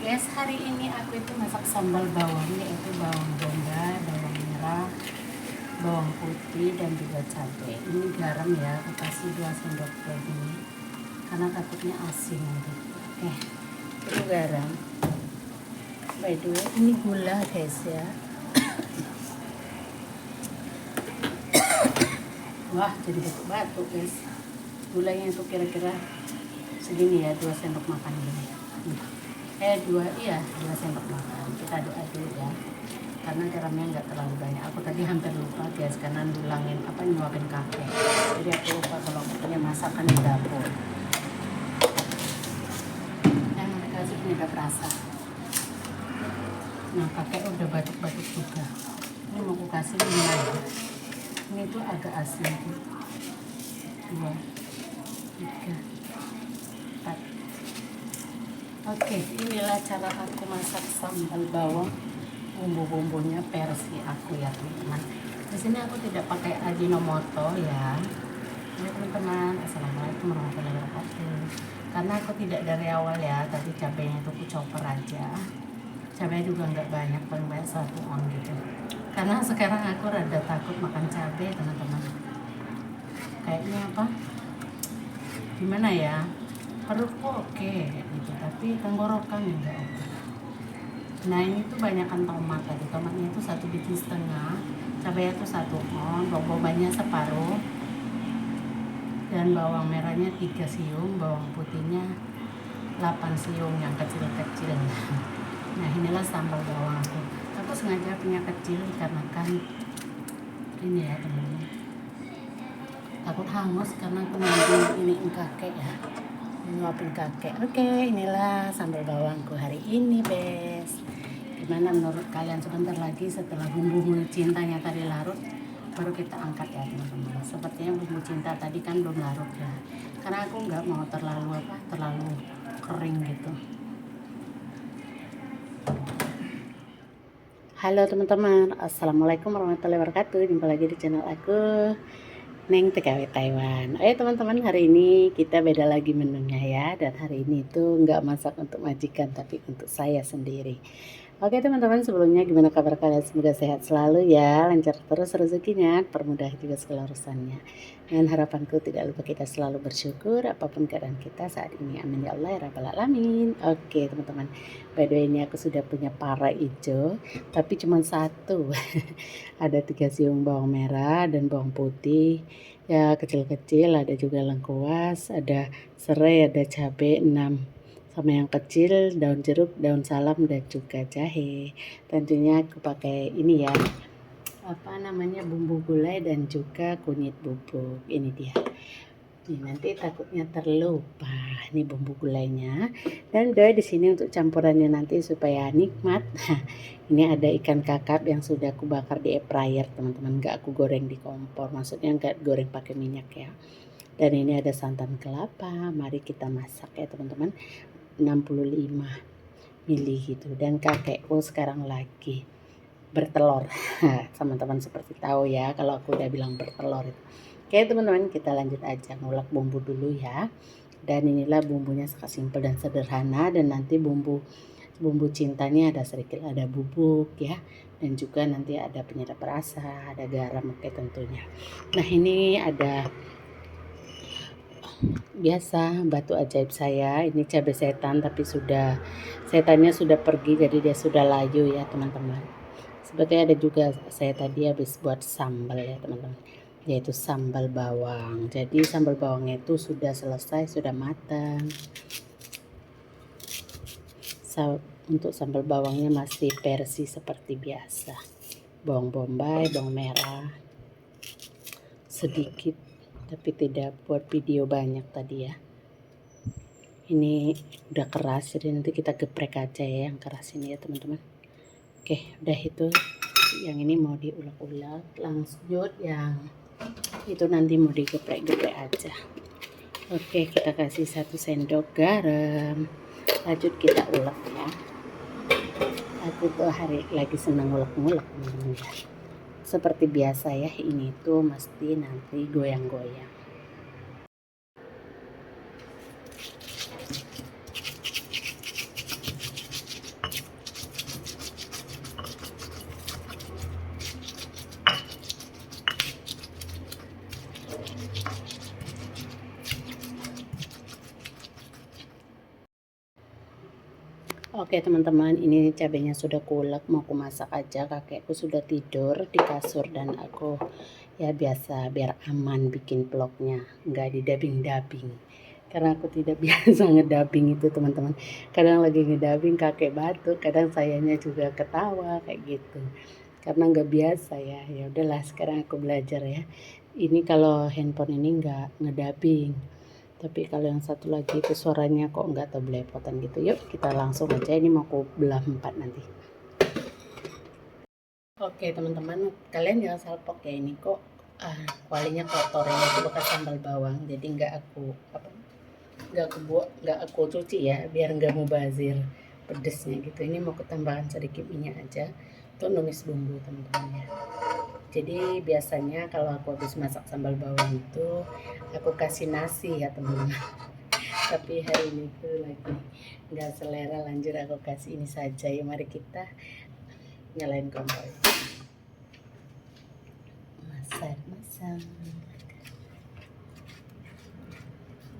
Guys, hari ini aku itu masak sambal bawang, yaitu bawang bombay, bawang merah, bawang putih, dan juga cabai. Ini garam ya, aku kasih 2 sendok kayak gini karena takutnya asin nanti. Oke, itu garam. By the way, ini gula guys ya. Wah, jadi batuk guys. Gulanya itu kira-kira segini ya, 2 sendok makan gini. 2 sendok makan. Kita aduk-aduk ya, karena garamnya nggak terlalu banyak. Aku tadi hampir lupa guys, karena nyuapin kakek. Jadi aku lupa kalau aku punya masakan di dapur. Dan mereka kasih penyedap rasa. Nah, kakek udah batuk-batuk juga. Ini mau aku kasih minyak. Ini tuh agak asin tuh. 2, 3, 4. Oke, inilah cara aku masak sambal bawang. Bumbu-bumbunya versi aku ya teman-teman. Di sini aku tidak pakai ajinomoto ya. Ini teman-teman, assalamualaikum warahmatullahi wabarakatuh. Karena aku tidak dari awal ya, tadi cabenya itu aku chopper aja. Cabenya juga nggak banyak, paling banyak 1 on gitu. Karena sekarang aku rada takut makan cabai teman-teman. Kayaknya apa? Gimana ya? Perutku oke gitu, tapi tenggorokan enggak oke. Nah, ini tuh banyakkan tomat tadi. Tomatnya itu 1,5 biji, cabenya itu 1 on, bawang bombaynya separuh, dan bawang merahnya 3 siung, bawang putihnya 8 siung yang kecil-kecil. Nah, inilah sambal bawang aku. Aku sengaja punya kecil karena kan ini ya teman-teman, takut hangus karena aku nanti ini kakek ya, nyuapin kakek. Oke, inilah sambal bawangku hari ini, Bes. Gimana menurut kalian? Sebentar lagi setelah bumbu cintanya tadi larut, baru kita angkat ya teman-teman. Sepertinya bumbu cinta tadi kan belum larut ya, karena aku nggak mau terlalu kering gitu. Halo teman-teman, assalamualaikum warahmatullahi wabarakatuh. Jumpa lagi di channel aku, Neng TKW Taiwan. Oke teman-teman, hari ini kita beda lagi menunya ya. Dan hari ini tuh nggak masak untuk majikan, tapi untuk saya sendiri. Oke teman-teman, sebelumnya gimana kabar kalian? Semoga sehat selalu ya, lancar terus rezekinya, permudah juga segala urusannya. Dan harapanku tidak lupa kita selalu bersyukur apapun keadaan kita saat ini. Amin ya Allah ya Rabbal Alamin. Oke teman-teman, by the way ini aku sudah punya pare hijau, tapi cuma 1. Ada 3 siung bawang merah dan bawang putih ya kecil-kecil, ada juga lengkuas, ada serai, ada cabai 6, sama yang kecil daun jeruk, daun salam, dan juga jahe. Tentunya aku pakai ini ya, bumbu gulai dan juga kunyit bubuk. Ini dia. Nih, nanti takutnya terlupa. Ini bumbu gulainya. Dan di sini untuk campurannya nanti supaya nikmat. Ini ada ikan kakap yang sudah aku bakar di air fryer, teman-teman. Nggak aku goreng di kompor. Maksudnya nggak goreng pakai minyak ya. Dan ini ada santan kelapa. Mari kita masak ya teman-teman. 65 mili gitu. Dan kakekku sekarang lagi bertelur. Teman-teman seperti tahu ya kalau aku udah bilang bertelur itu. Oke teman-teman, kita lanjut aja ngulek bumbu dulu ya. Dan inilah bumbunya sangat simpel dan sederhana. Dan nanti bumbu cintanya ada sedikit, ada bubuk ya, dan juga nanti ada penyedap rasa, ada garam, oke tentunya. Nah ini ada biasa batu ajaib saya, ini cabai setan, tapi setannya sudah pergi, jadi dia sudah layu ya teman-teman. Sebetulnya ada juga saya tadi habis buat sambal ya teman-teman, yaitu sambal bawang. Jadi sambal bawangnya itu sudah selesai, sudah matang. Untuk sambal bawangnya masih versi seperti biasa, bawang bombay, bawang merah sedikit, tapi tidak buat video banyak tadi ya. Ini udah keras, jadi nanti kita geprek aja ya yang keras ini ya teman-teman. Oke, udah itu. Yang ini mau diulek-ulek, lanjut yang itu nanti mau digeprek-geprek aja. Oke, kita kasih 1 sendok garam, lanjut kita ulek ya. Aku tuh hari lagi senang ngulek-ngulek teman-teman ya. Seperti biasa ya, ini tuh mesti nanti goyang-goyang. Oke teman-teman, ini cabenya sudah kulek, mau aku masak aja. Kakekku sudah tidur di kasur dan aku ya biasa biar aman bikin vlognya, nggak didabing-dabing. Karena aku tidak biasa ngedabing itu teman-teman. Kadang lagi ngedabing kakek batuk, kadang sayanya juga ketawa kayak gitu. Karena nggak biasa ya, ya udahlah sekarang aku belajar ya. Ini kalau handphone ini nggak ngedabing. Tapi kalau yang satu lagi itu suaranya kok nggak tahu belepotan gitu. Yuk kita langsung aja, ini mau aku belah 4 nanti. Oke teman-teman, kalian jangan salpok ya, ini kok kualinya kotor, ini itu bekas sambal bawang, jadi nggak aku cuci ya, biar nggak mubazir pedesnya gitu. Ini mau ketambahkan sedikit minyak aja untuk numis bumbu teman-teman ya. Jadi biasanya kalau aku habis masak sambal bawang itu aku kasih nasi ya teman-teman. Tapi hari ini tuh lagi nggak selera, lanjut aku kasih ini saja ya. Mari kita nyalain kompor, masak.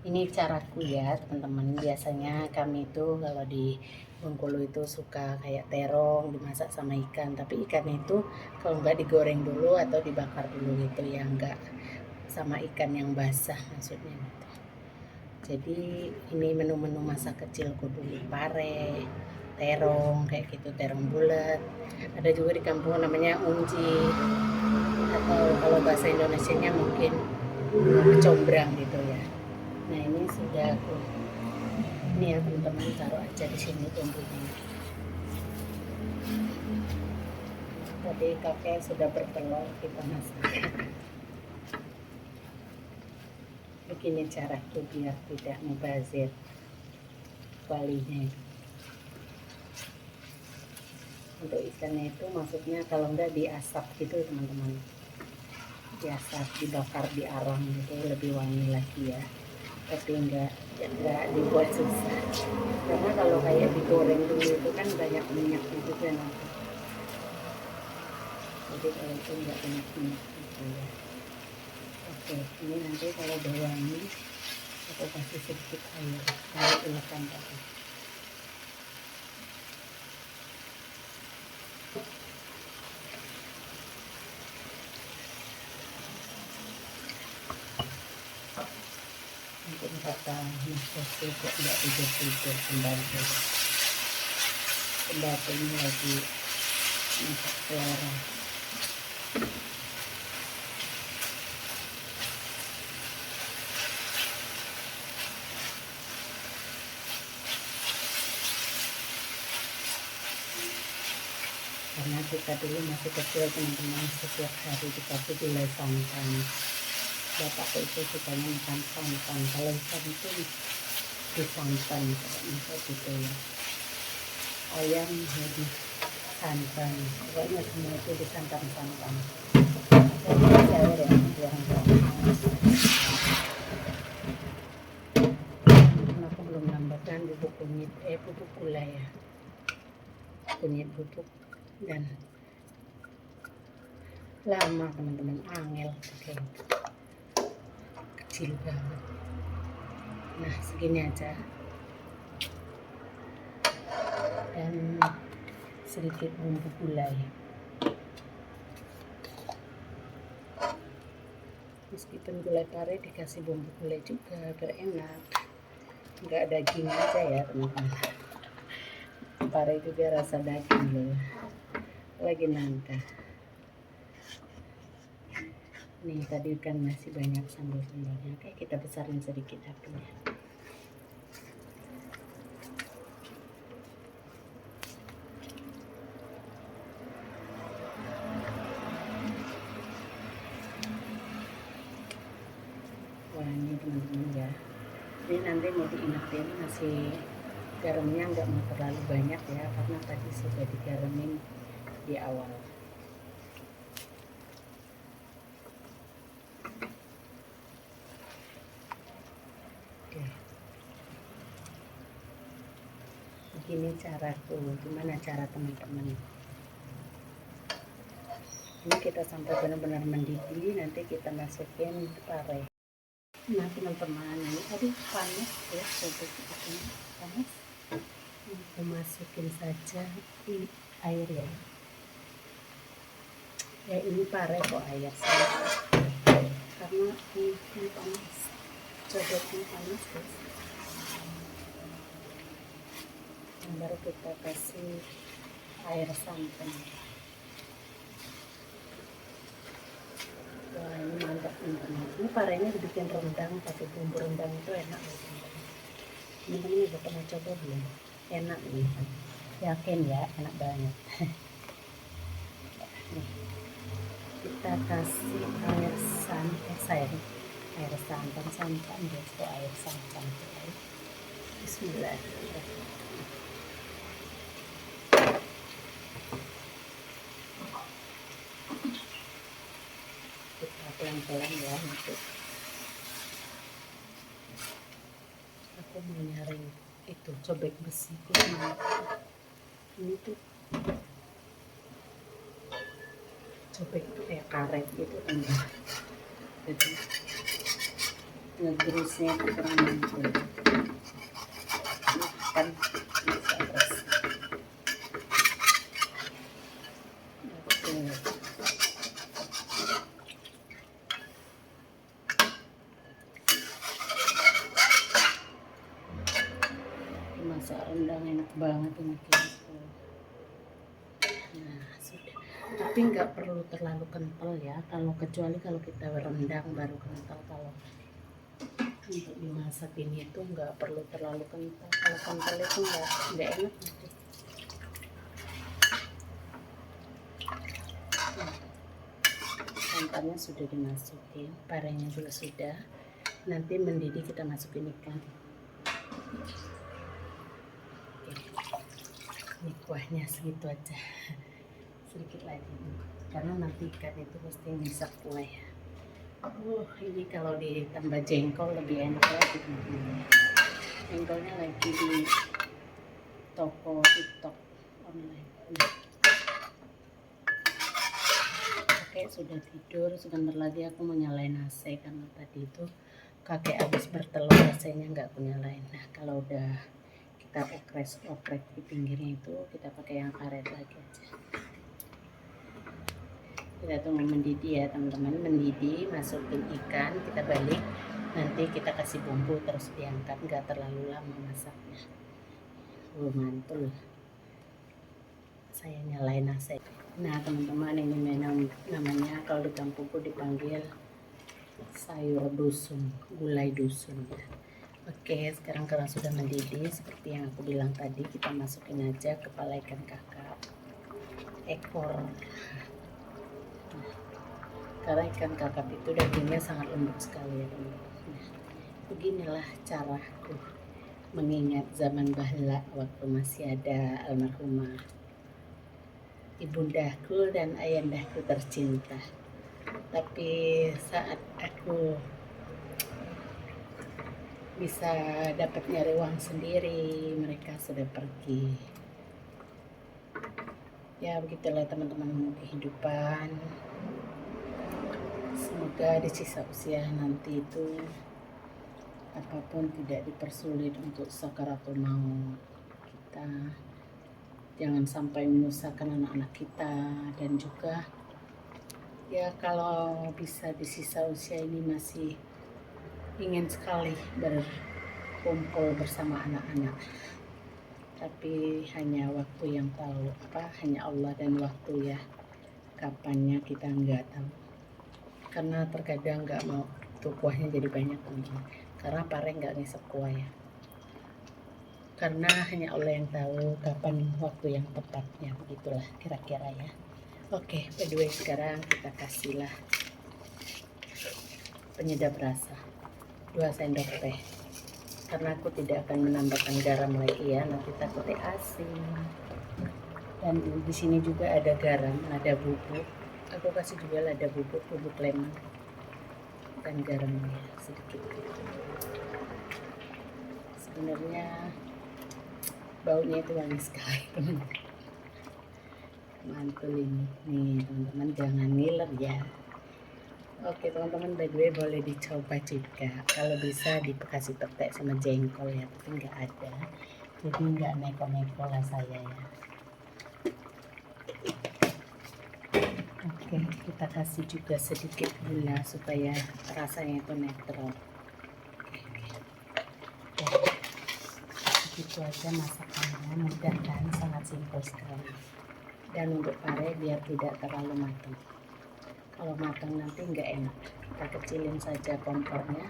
Ini caraku ya teman-teman. Biasanya kami itu kalau di Bengkulu itu suka kayak terong dimasak sama ikan, tapi ikan itu kalau nggak digoreng dulu atau dibakar dulu gitu ya, nggak sama ikan yang basah maksudnya gitu. Jadi ini menu-menu masa kecilku dulu, pare, terong kayak gitu, terong bulat. Ada juga di kampung namanya unci, atau kalau bahasa Indonesianya mungkin kecombrang gitu ya. Nah ini sudah aku, ini ya teman-teman, taruh aja di sini bumbunya. Tadi kakek sudah bertelur, kita masak. Begini caraku biar tidak mubazir kualinya. Untuk ikannya itu maksudnya kalau enggak diasap gitu teman-teman, diasap, dibakar di arang gitu lebih wangi lagi ya. Tapi enggak dibuat susah, karena kalau kayak digoreng dulu itu kan banyak minyak gitu kan. Jadi kalau itu enggak banyak minyak gitu ya. Oke, ini nanti kalau udah wangi aku kasih sedikit air kalau ulekan tadi. Untuk kata nasi kok nggak tidur-tidur pembantu ini lagi masak selera. Karena kita dulu masih kecil teman-teman, setiap hari dikasih gulai santan. Bapakku itu sukanya makan santan, kalau ikan itu disantan kayak gitu ya. Ayam jadi santan, pokoknya semua itu disantan-santan. Jadi air ya, biar aku belum nambahkan bubuk kunyit, bubuk gula ya, kunyit bubuk. Dan lama teman-teman, angel pakai kecil banget. Nah segini aja, dan sedikit bumbu gulai. Meskipun gulai pare dikasih bumbu gulai juga biar enak, nggak daging aja ya teman-teman. Pare juga rasa daging loh, lagi nangka. Nih tadi kan masih banyak sambal-sambalnya. Oke, kita besarin sedikit apinya. Wah ini teman-teman ya, ini nanti mau diingetin masih garamnya nggak mau terlalu banyak ya, karena tadi sudah digaramin di awal. Oke, begini caraku. Gimana cara teman-teman? Ini kita sampai benar-benar mendidih, nanti kita masukin pare. Nah teman-teman, ini tadi panas ya, panas. masukin saja di air ya. Ya ini pare kok air saya, karena ini panas, cobeknya panas guys. Yang baru kita kasih air santan. Wah ini mantap teman-teman. Ini parenya dibikin rendang, pakai bumbu rendang itu enak teman-teman. Teman-teman udah pernah coba belum? Enak nih, yakin ya, enak banget. Nih, kita kasih air santan guys, kok air santan. Bismillahirrahmanirrahim. Kita pelan-pelan ya, nanti aku mau nyaring itu cobek besi ini tuh cobek itu kayak karet gitu teman-teman, jadi ngegerusnya itu kurang mantul kan, bisa terus. Masak rendang enak banget ini guys. Nah sudah, tapi nggak perlu terlalu kental ya, kecuali kalau kita rendang baru kental. Kalau untuk dimasak ini itu nggak perlu terlalu kental, kalau kental itu nggak enak nanti. Santannya sudah dimasukin, parenya juga sudah, nanti mendidih kita masukin ikan. Ini kuahnya segitu aja, sedikit lagi karena nanti ikan itu pasti bisa kuah ya. Ini kalau ditambah jengkol lebih enak lagi. Jengkolnya lagi di toko TikTok online. Kakek sudah tidur, sebentar lagi aku mau nyalain AC karena tadi itu kakek habis bertelur, AC-nya nggak aku nyalain. Nah kalau udah kita oprek di pinggirnya itu, kita pakai yang karet lagi aja. Kita tunggu mendidih ya teman-teman, mendidih, masukin ikan, kita balik, nanti kita kasih bumbu terus diangkat, nggak terlalu lama masaknya. Mantul, saya nyalain AC. Nah teman-teman, ini namanya kalau di kampungku dipanggil sayur dusun, gulai dusun ya. Oke, sekarang karena sudah mendidih seperti yang aku bilang tadi, kita masukin aja kepala ikan kakap, ekor. Karena ikan kakap itu dagingnya sangat lembut sekali ya teman-teman. Nah, beginilah caraku mengingat zaman bahla waktu masih ada almarhumah ibundaku dan ayahku tercinta. Tapi saat aku bisa dapat nyari uang sendiri, mereka sudah pergi. Ya begitulah teman-teman kehidupan. Semoga di sisa usia nanti itu apapun tidak dipersulit untuk sakaratul maut kita, jangan sampai menyusahkan anak-anak kita, dan juga ya kalau bisa di sisa usia ini masih ingin sekali berkumpul bersama anak-anak, tapi hanya waktu yang tahu, hanya Allah dan waktu ya, kapannya kita nggak tahu. Karena terkadang nggak mau tuh kuahnya jadi banyak teman-teman, karena pare nggak ngisep kuah ya, karena hanya Allah yang tahu kapan waktu yang tepatnya, begitulah kira-kira ya. Oke, by the way sekarang kita kasihlah penyedap rasa 2 sendok teh, karena aku tidak akan menambahkan garam lagi ya, nanti takutnya asin. Dan di sini juga ada garam, ada bubuk, aku kasih juga lada bubuk lemon dan garamnya sedikit. Sebenarnya baunya itu wangi sekali teman-teman, mantul ini nih teman-teman, jangan ngiler ya. Oke teman-teman, by the way boleh dicoba juga, kalau bisa dikasih petek sama jengkol ya, tapi nggak ada, jadi nggak neko-neko lah saya ya. Oke, kita kasih juga sedikit gula supaya rasanya itu netral. Oke, begitu aja masakannya, mudah dan sangat simpel sekali. Dan untuk pare biar tidak terlalu matang. Kalau matang nanti nggak enak. Kita kecilin saja kompornya.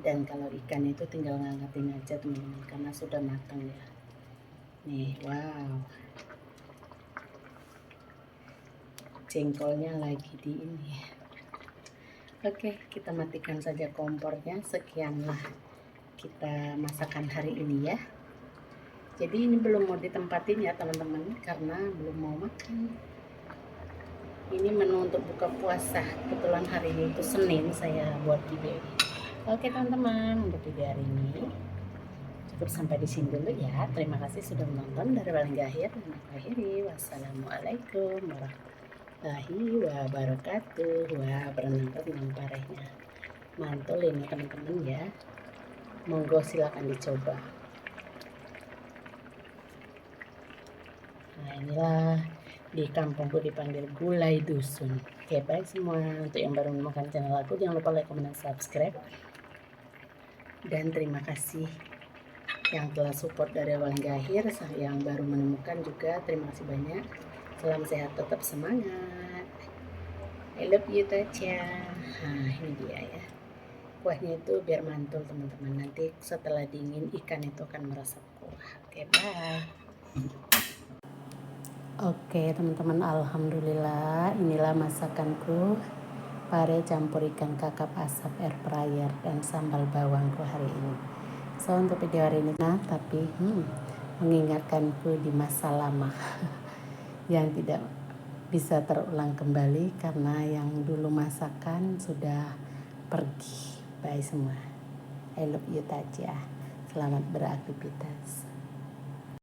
Dan kalau ikan itu tinggal ngangetin aja teman-teman, karena sudah matang ya. Nih, wow. Jengkolnya lagi di ini. Oke, kita matikan saja kompornya. Sekianlah kita masakan hari ini ya. Jadi ini belum mau ditempatin ya teman-teman, karena belum mau makan. Ini menu untuk buka puasa. Kebetulan hari ini itu Senin saya buat video ini. Oke teman-teman, untuk video hari ini cukup sampai di sini dulu ya. Terima kasih sudah menonton. Dari paling akhir dan aku akhiri. Wassalamualaikum warahmatullahi wabarakatuh. Wah, berenang-renang parehnya. Mantul ini teman-teman ya. Monggo silakan dicoba. Nah, inilah di kampungku dipanggil gulai dusun. Oke, baik semua. Untuk yang baru menemukan channel aku, jangan lupa like, comment, dan subscribe. Dan terima kasih yang telah support dari awal hingga akhir. Yang baru menemukan juga terima kasih banyak. Salam sehat, tetap semangat. I love you Tacha. Nah, ini dia ya. Kuahnya itu biar mantul teman-teman. Nanti setelah dingin ikan itu akan meresap kuah. Oke, bye. Oke teman-teman, alhamdulillah inilah masakanku, pare campur ikan kakap asap air fryer dan sambal bawangku hari ini. So untuk video hari ini tapi mengingatkanku di masa lama yang tidak bisa terulang kembali karena yang dulu masakan sudah pergi. Bye semua, I love you Taja, selamat beraktivitas.